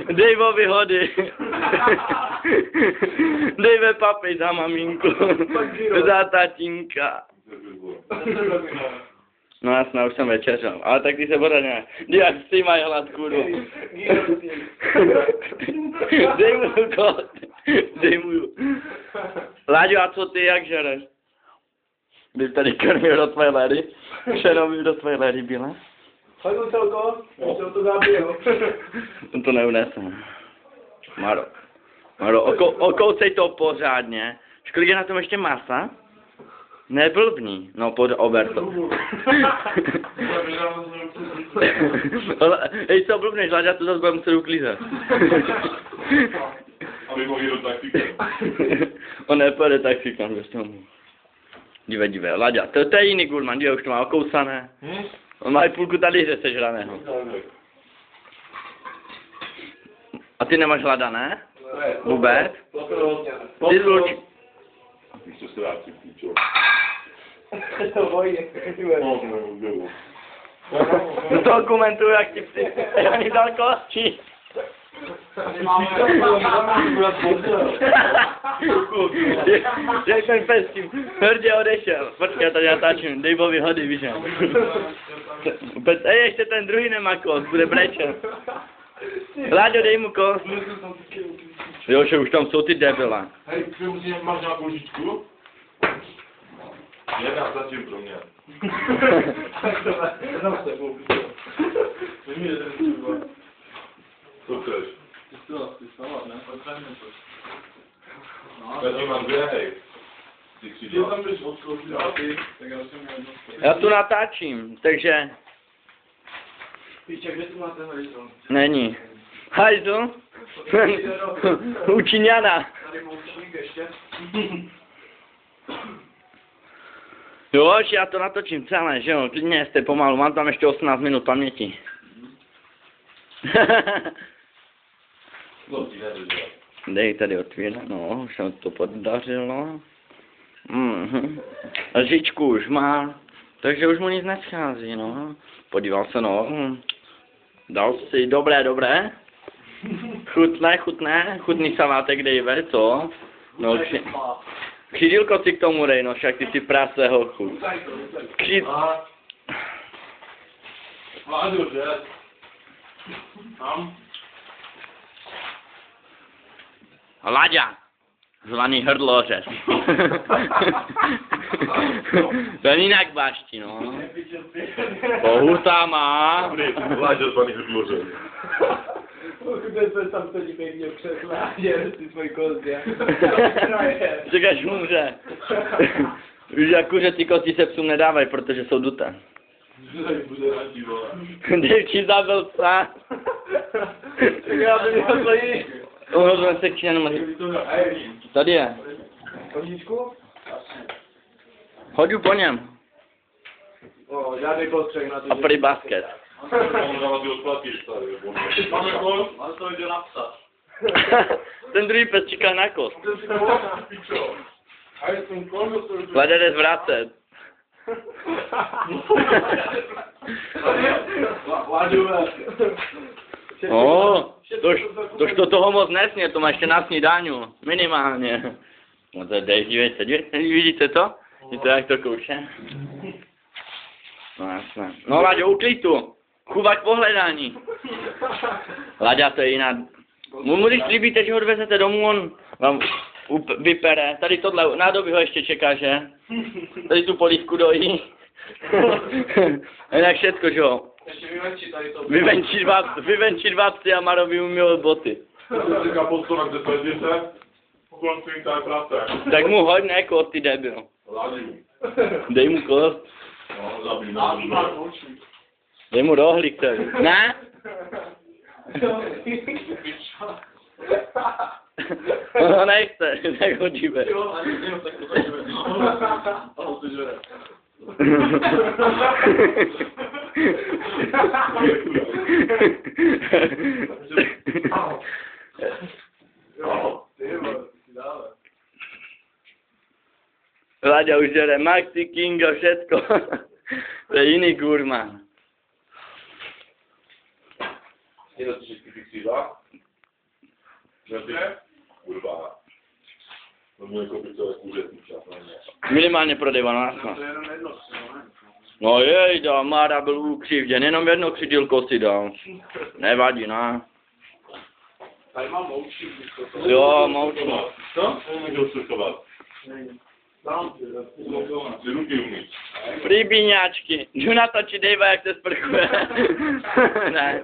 Daveovi hody. Dave papi za maminku. Za tatínka. No jasná, už jsem večeřel. Ale tak ty se pořádně. Jak si mají hlad, kurva. Dej mu kot. Dej mu. Láďo, a co ty, jak žereš? Bys tady krmil do tvoje lédy? Šerovi do tvoje lédy byla? Hojdu celko, jsem to zabijel. On to neunese. Maro, okoucej to pořádně. Školik je na tom ještě masa? Neblbní. No, ober to. Hej, co blbneš, Láďa, to zase bude muset uklízet. Aby mohl jít do taxíka. On nepojede taxíkam, bez toho. Dívej, Láďa, to je jiný gulman, dívej, už to má okousané. On má i půlku talíře sežraného. A ty nemáš hlada, ne? Vůbec? Ty zluč. Víš, co se dá si píčo. To bojí. No to komentuju, jak ti psi. Ani dal kosti. Jak ten pes tím hrdě odešel. Počkej, já tady natáčím. Daveovi hody, víš. Ej, ještě ten druhý nemá kost, bude brečet. Láďo, dej mu kost. Jo, že už tam jsou ty debila. Hej, máš nějakou lžičku? Jedna zatím pro mě. Co chceš? Ty salát, ne? Já mám dvě, hej. Ty tam bys odskočil, a ty, tak já jsem jedno. Já tu natáčím, takže... Píče, kde tu máte hajzl? Není. Hajzl? U Číňana. Tady moučník ještě. Jo, že já to natočím celé, že jo, klidně jste pomalu, mám tam ještě 18 minut paměti. Dej tady otvírat, no, už se to podařilo. Lžičku už má, takže už mu nic neschází, no. Podíval se, no. Dal si, dobré. Chutný salátek, Dave, co? No, křidílko si k tomu dej, no, však ty si prase, hochu. Láďo, že? Tam? Láďa, zvaný hrdlořez. Ten jinak baští, no. Pohutá má. Láďa zvaný hrdlořez. Pokud tam sedí pěkně v křesle a děl si svůj kozdě. Čekáš umře. Víš, jako, že ty kosti se psům nedávají, protože jsou duté. Bude radí, vole. Děvčí zabil psa. Já bych měl to jít. Uhodl se k činu. Tady je. Koníčku? Hoďu po něm. O, žádný postřeh na to. A prý basket. Mám dávat ty odplatky, tady. Máme kol? Ale to jde napsat. Ten druhý pes čeká na kost. A je ten kol, to jde. Láďa jde zvracet. Láďové. Tož to toho moc nesmě, to má ještě na snídáňu. Minimálně. No to dej, dívejte, vidíte to? Vidíte, jak to kouše? No jasné. No Láďo, uklid tu. Chůva k pohledání. Láďa, to je jiná. Když slíbíte, že ho odvezete domů, on vám vypere. Tady tohle nádobí ho ještě čeká, že? Tady tu polívku dojí. A jinak všecko, že jo? Ještě vyvenčí tady to. Vyvenčí dva psy a Marovi uměl boty. To říká podstovek, kde to jděte. Kolem svým tady práce. Tak mu hoď ne kost, ty debil. Láďu. Dej mu kost. No, zabij. Dej mu rohlík tady. Ne? No nechce, tak ho dívej. Láďa už žere Maxi King a všetko. To je jiný gurmán. Někdo si vždycky fixíva? Nebře? Kurva. No můj kopicové kůže čas na mě. Minimálně prodejva na nás. To je jenom jedno, ne? No jejda, Mára byl ukřivděn, jenom jedno křidílko si dal. Nevadí, ne? Tady mám moučí. Jo, moučí. Co? Někdo srkovat. Dám Ty ruky umíš. Rybíňáčky. Jdu natočit Dejva, jak se sprchuje. Ne.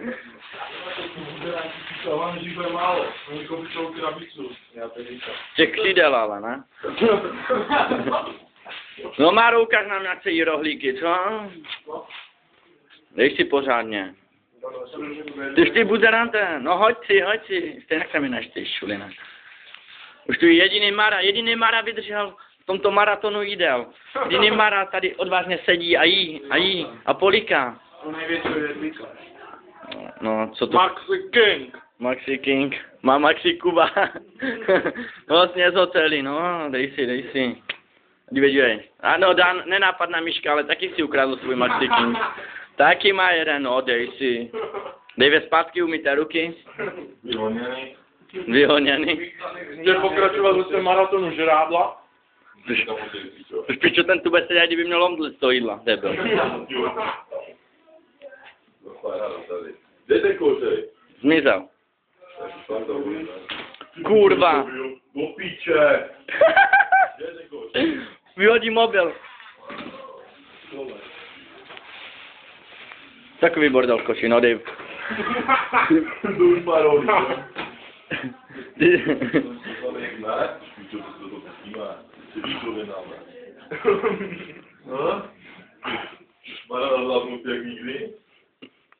Hlavně, že bude málo. Oni kopicovou krabicu. Já to říkám. Těch křídel ale, ne? No Máro, ukáž nám nějaké rohlíky, co? Dej si pořádně. Ty ty buzerante, no hoď si. Stejně se mi neštěj, šulina. Už tu jediný Mára vydržel v tomto maratonu jídel. Jediný Mára tady odvážně sedí a jí a poliká. To největší jedlíka. No, co to? Maxi King. Maxi King. Má Maxi Kuba. Vlastně z hotely, no, dej si. Dívej. Ano, Dan, nenápadná myška, ale taky si ukradl svůj Maxi King. Taky má jeden, no, dej si. Dej zpátky umyté ruky. Vyhoněný. Chce pokračovat do té maratonu žrádla? Už pičo, ten tu besedě, kdyby měl omdlet z toho jídla, debil. Dejte kořej. Zmizel. Kurva. Do píče. Dejte kořej. Vyhodí mobil. Takový bordel v koši, no Dave. Důl parody. Jak nikdy?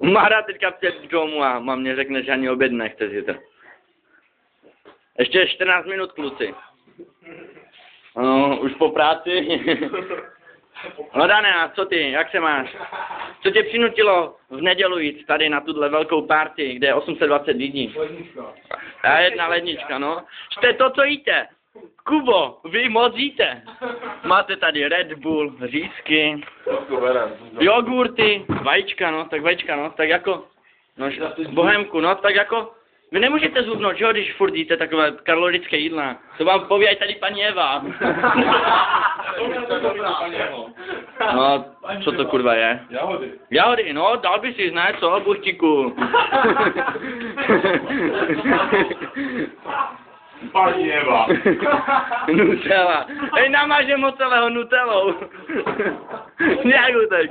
Mára teďka přijde domů a mě řekne, že ani oběd nechce zítra. Ještě 14 minut, kluci. No, už po práci. No Dane, a co ty, jak se máš? Co tě přinutilo v nedělu jít tady na tuhle velkou party, kde je 820 lidí? Lednička. A jedna lednička, no. Jste to, co jíte. Kubo, vy moc jíte. Máte tady Red Bull, řízky, jogurty, vajíčka, no, tak jako, no, bohemku, no, tak jako, vy nemůžete zhubnout, že jo, když furt jíte takové kalorické jídla. To vám poví tady paní Eva. No, co to kurva je? Jahody. Jahody, no, dal by si, ne, co, buchtiku. Paní Eva. Nutella. Hej, namážem celého nutelou. Jak tak?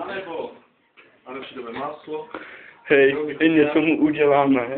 Ano, přideme máslo. Hej, něco mu uděláme.